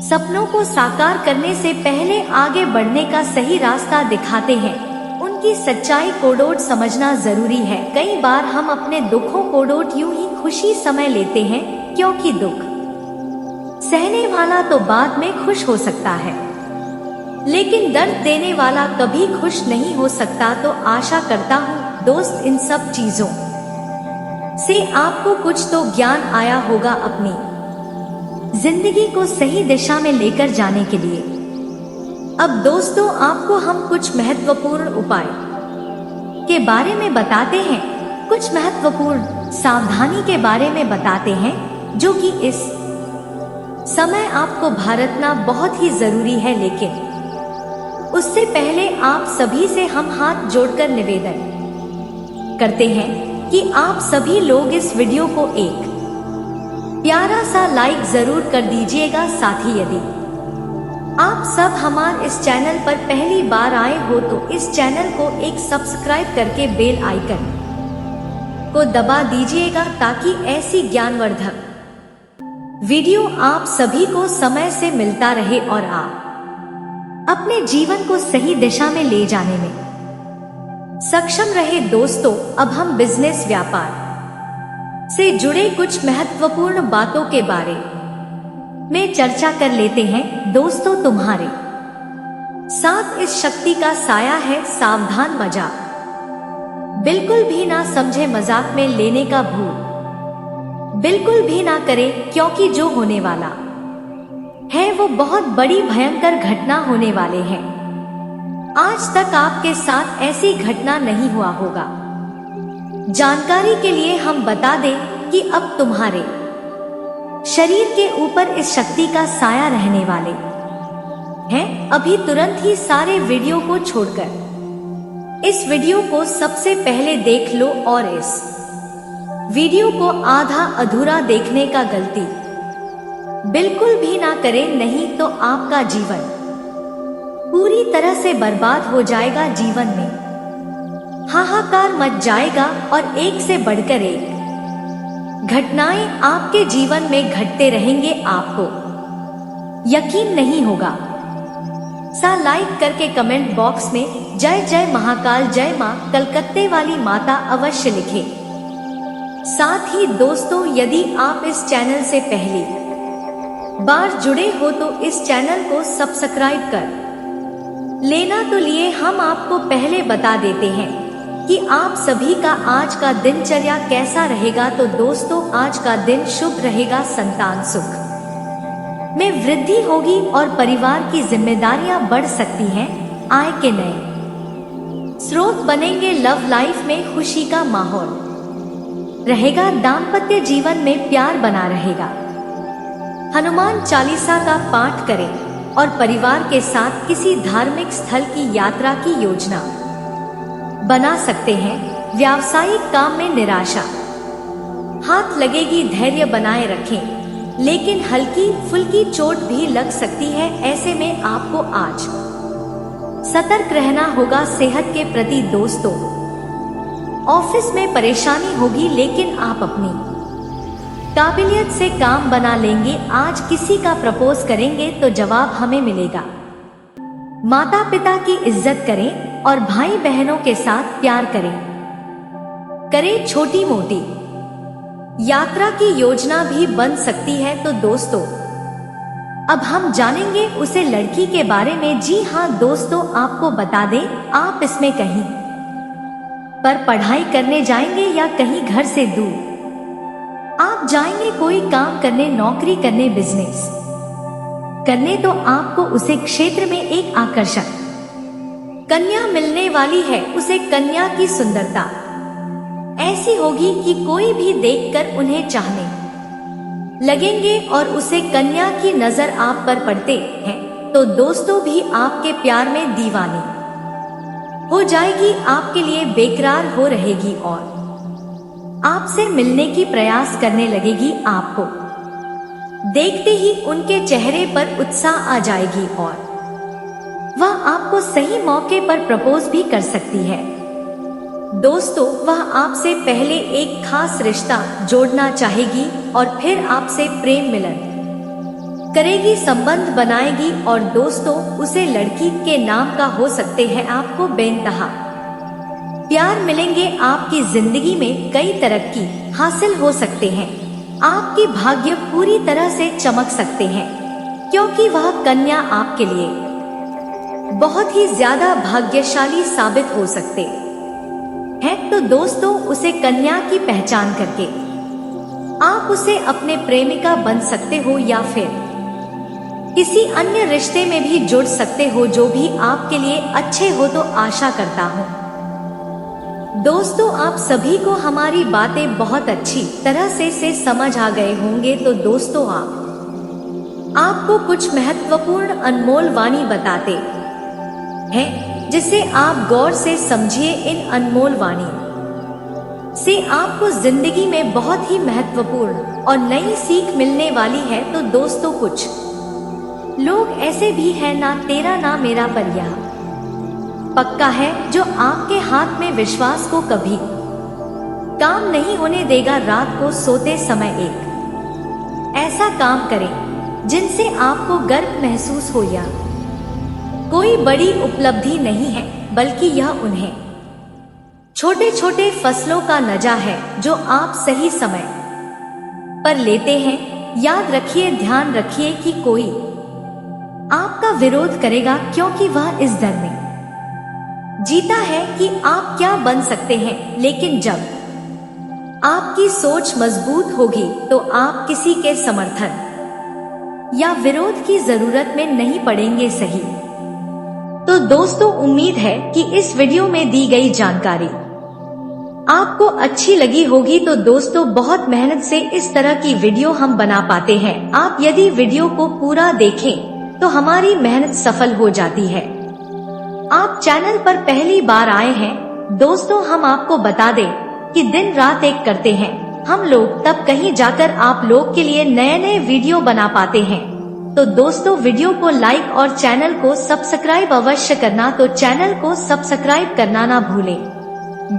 A: सपनों को साकार करने से पहले आगे बढ़ने का सही रास्ता दिखाते हैं। उनकी सच्चाई कोडोट समझना जरूरी है। कई बार हम अपने दुखों कोडोट यूं ही खुशी समझ लेते हैं, क्योंकि दुख सहने वाला तो बाद में खुश हो सकता है, लेकिन दर्द देने वाला कभी खुश नहीं हो सकता। तो आशा करता हूँ दोस्त, इन सब चीजों से आपको कुछ तो ज्ञान आया होगा अपनी जिंदगी को सही दिशा में लेकर जाने के लिए। अब दोस्तों, आपको हम कुछ महत्वपूर्ण उपाय के बारे में बताते हैं, कुछ महत्वपूर्ण सावधानी के बारे में बताते हैं, जो कि इस समय आपको बरतना बहुत ही जरूरी है। लेकिन उससे पहले आप सभी से हम हाथ जोड़कर निवेदन करते हैं कि आप सभी लोग इस वीडियो को एक प्यारा सा लाइक जरूर कर दीजिएगा। साथ ही यदि आप सब हमारे इस चैनल पर पहली बार आए हो तो इस चैनल को एक सब्सक्राइब करके बेल आइकन को दबा दीजिएगा, ताकि ऐसी ज्ञानवर्धक वीडियो आप सभी को समय से मिलता रहे और आप अपने जीवन को सही दिशा में ले जाने में सक्षम रहे। दोस्तों, अब हम बिजनेस व्यापार से जुड़े कुछ महत्वपूर्ण बातों के बारे में चर्चा कर लेते हैं। दोस्तों, तुम्हारे साथ इस शक्ति का साया है। सावधान, मजाक बिल्कुल भी ना समझे। मजाक में लेने का भूल बिल्कुल भी ना करें, क्योंकि जो होने वाला है वो बहुत बड़ी भयंकर घटना होने वाले हैं। आज तक आपके साथ ऐसी घटना नहीं हुआ होगा। जानकारी के लिए हम बता दें कि अब तुम्हारे शरीर के ऊपर इस शक्ति का साया रहने वाले हैं। अभी तुरंत ही सारे वीडियो को छोड़कर इस वीडियो को सबसे पहले देख लो, और इस वीडियो को आधा अधूरा देखने का गलती बिल्कुल भी ना करें, नहीं तो आपका जीवन पूरी तरह से बर्बाद हो जाएगा। जीवन में हाहाकार मच जाएगा और एक से बढ़कर एक घटनाएं आपके जीवन में घटते रहेंगे, आपको यकीन नहीं होगा। लाइक करके कमेंट बॉक्स में जय जय महाकाल, जय मां कलकत्ते वाली माता अवश्य लिखें। साथ ही दोस्तों, यदि आप इस चैनल से पहली बार जुड़े हो तो इस चैनल को सब्सक्राइब कर लेना। तो लिए हम आपको पहले बता देते हैं कि आप सभी का आज का दिनचर्या कैसा रहेगा। तो दोस्तों, आज का दिन शुभ रहेगा, संतान सुख में वृद्धि होगी और परिवार की जिम्मेदारियां बढ़ सकती हैं। आय के नए स्रोत बनेंगे, लव लाइफ में खुशी का माहौल रहेगा, दाम्पत्य जीवन में प्यार बना रहेगा। हनुमान चालीसा का पाठ करें और परिवार के साथ किसी धार्मिक स्थल की यात्रा की योजना बना सकते हैं। व्यावसायिक काम में निराशा हाथ लगेगी, धैर्य बनाए रखें, लेकिन हल्की फुल्की चोट भी लग सकती है। ऐसे में आपको आज सतर्क रहना होगा सेहत के प्रति। दोस्तों, ऑफिस में परेशानी होगी, लेकिन आप अपनी काबिलियत से काम बना लेंगे। आज किसी का प्रपोज करेंगे तो जवाब हमें मिलेगा। माता पिता की इज्जत करें और भाई बहनों के साथ प्यार करें छोटी मोटी यात्रा की योजना भी बन सकती है। तो दोस्तों, अब हम जानेंगे उसे लड़की के बारे में। जी हाँ दोस्तों, आपको बता दें, आप इसमें कहीं पर पढ़ाई करने जाएंगे या कहीं घर से दूर आप जाएंगे कोई काम करने, नौकरी करने, बिजनेस करने, तो आपको उसे क्षेत्र में एक आकर्षक कन्या मिलने वाली है। उसे कन्या की सुंदरता ऐसी होगी कि कोई भी देखकर उन्हें चाहने लगेंगे और उसे कन्या की नजर आप पर पड़ते हैं तो दोस्तों भी आपके प्यार में दीवानी हो जाएगी, आपके लिए बेकरार हो रहेगी और आपसे मिलने की प्रयास करने लगेगी। आपको देखते ही उनके चेहरे पर उत्साह आ जाएगी और वह आपको सही मौके पर प्रपोज भी कर सकती है। दोस्तों, वह आपसे पहले एक खास रिश्ता जोड़ना चाहेगी और फिर आपसे प्रेम मिलन करेगी, संबंध बनाएगी। और दोस्तों, उसे लड़की के नाम का हो सकते हैं। आपको बेइंतहा प्यार मिलेंगे, आपकी जिंदगी में कई तरक्की हासिल हो सकते हैं। आपकी भाग्य पूरी तरह से चमक सकते हैं, क्योंकि वह कन्या आपके लिए बहुत ही ज्यादा भाग्यशाली साबित हो सकते हैं। तो दोस्तों, उसे कन्या की पहचान करके आप उसे अपने प्रेमिका बन सकते हो या फिर किसी अन्य रिश्ते में भी जुड़ सकते हो, जो भी आपके लिए अच्छे हो। तो आशा करता हूँ दोस्तों, आप सभी को हमारी बातें बहुत अच्छी तरह से समझ आ गए होंगे। तो दोस्तों, आपको कुछ महत्वपूर्ण अनमोल वाणी बताते हैं, जिसे आप गौर से समझिए। इन अनमोल वाणी से आपको जिंदगी में बहुत ही महत्वपूर्ण और नई सीख मिलने वाली है। तो दोस्तों, कुछ लोग ऐसे भी हैं, ना तेरा ना मेरा पर यह पक्का है, जो आपके हाथ में विश्वास को कभी काम नहीं होने देगा। रात को सोते समय एक ऐसा काम करें जिनसे आपको गर्व महसूस हो। या कोई बड़ी उपलब्धि नहीं है, बल्कि यह उन्हें छोटे छोटे फसलों का नजा है जो आप सही समय पर लेते हैं। याद रखिए, ध्यान रखिए कि कोई आपका विरोध करेगा, क्योंकि वह इस डर में जीता है कि आप क्या बन सकते हैं। लेकिन जब आपकी सोच मजबूत होगी तो आप किसी के समर्थन या विरोध की जरूरत में नहीं पड़ेंगे। सही। तो दोस्तों, उम्मीद है कि इस वीडियो में दी गई जानकारी आपको अच्छी लगी होगी। तो दोस्तों, बहुत मेहनत से इस तरह की वीडियो हम बना पाते हैं। आप यदि वीडियो को पूरा देखें तो हमारी मेहनत सफल हो जाती है। आप चैनल पर पहली बार आए हैं दोस्तों, हम आपको बता दें कि दिन रात एक करते हैं हम लोग तब कहीं जाकर आप लोग के लिए नए नए वीडियो बना पाते हैं। तो दोस्तों वीडियो को लाइक और चैनल को सब्सक्राइब अवश्य करना, तो चैनल को सब्सक्राइब करना ना भूलें।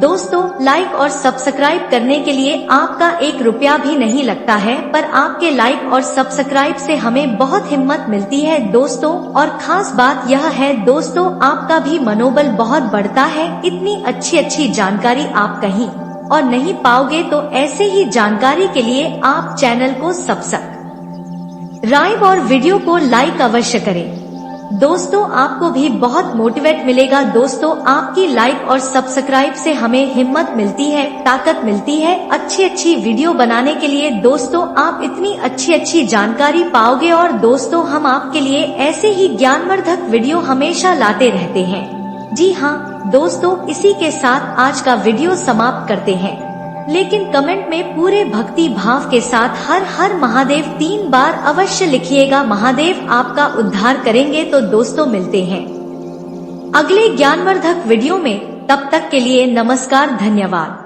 A: दोस्तों लाइक और सब्सक्राइब करने के लिए आपका 1 रुपया भी नहीं लगता है, पर आपके लाइक और सब्सक्राइब से हमें बहुत हिम्मत मिलती है दोस्तों। और खास बात यह है दोस्तों, आपका भी मनोबल बहुत बढ़ता है। इतनी अच्छी जानकारी आप कहीं और नहीं पाओगे, तो ऐसे ही जानकारी के लिए आप चैनल को सब्सक्राइब और वीडियो को लाइक अवश्य करें। दोस्तों आपको भी बहुत मोटिवेट मिलेगा। दोस्तों आपकी लाइक और सब्सक्राइब से हमें हिम्मत मिलती है, ताकत मिलती है अच्छी वीडियो बनाने के लिए। दोस्तों आप इतनी अच्छी जानकारी पाओगे, और दोस्तों हम आपके लिए ऐसे ही ज्ञानवर्धक वीडियो हमेशा लाते रहते हैं। जी हाँ दोस्तों, इसी के साथ आज का वीडियो समाप्त करते हैं, लेकिन कमेंट में पूरे भक्ति भाव के साथ हर हर महादेव 3 बार अवश्य लिखिएगा। महादेव आपका उद्धार करेंगे। तो दोस्तों मिलते हैं अगले ज्ञानवर्धक वीडियो में, तब तक के लिए नमस्कार, धन्यवाद।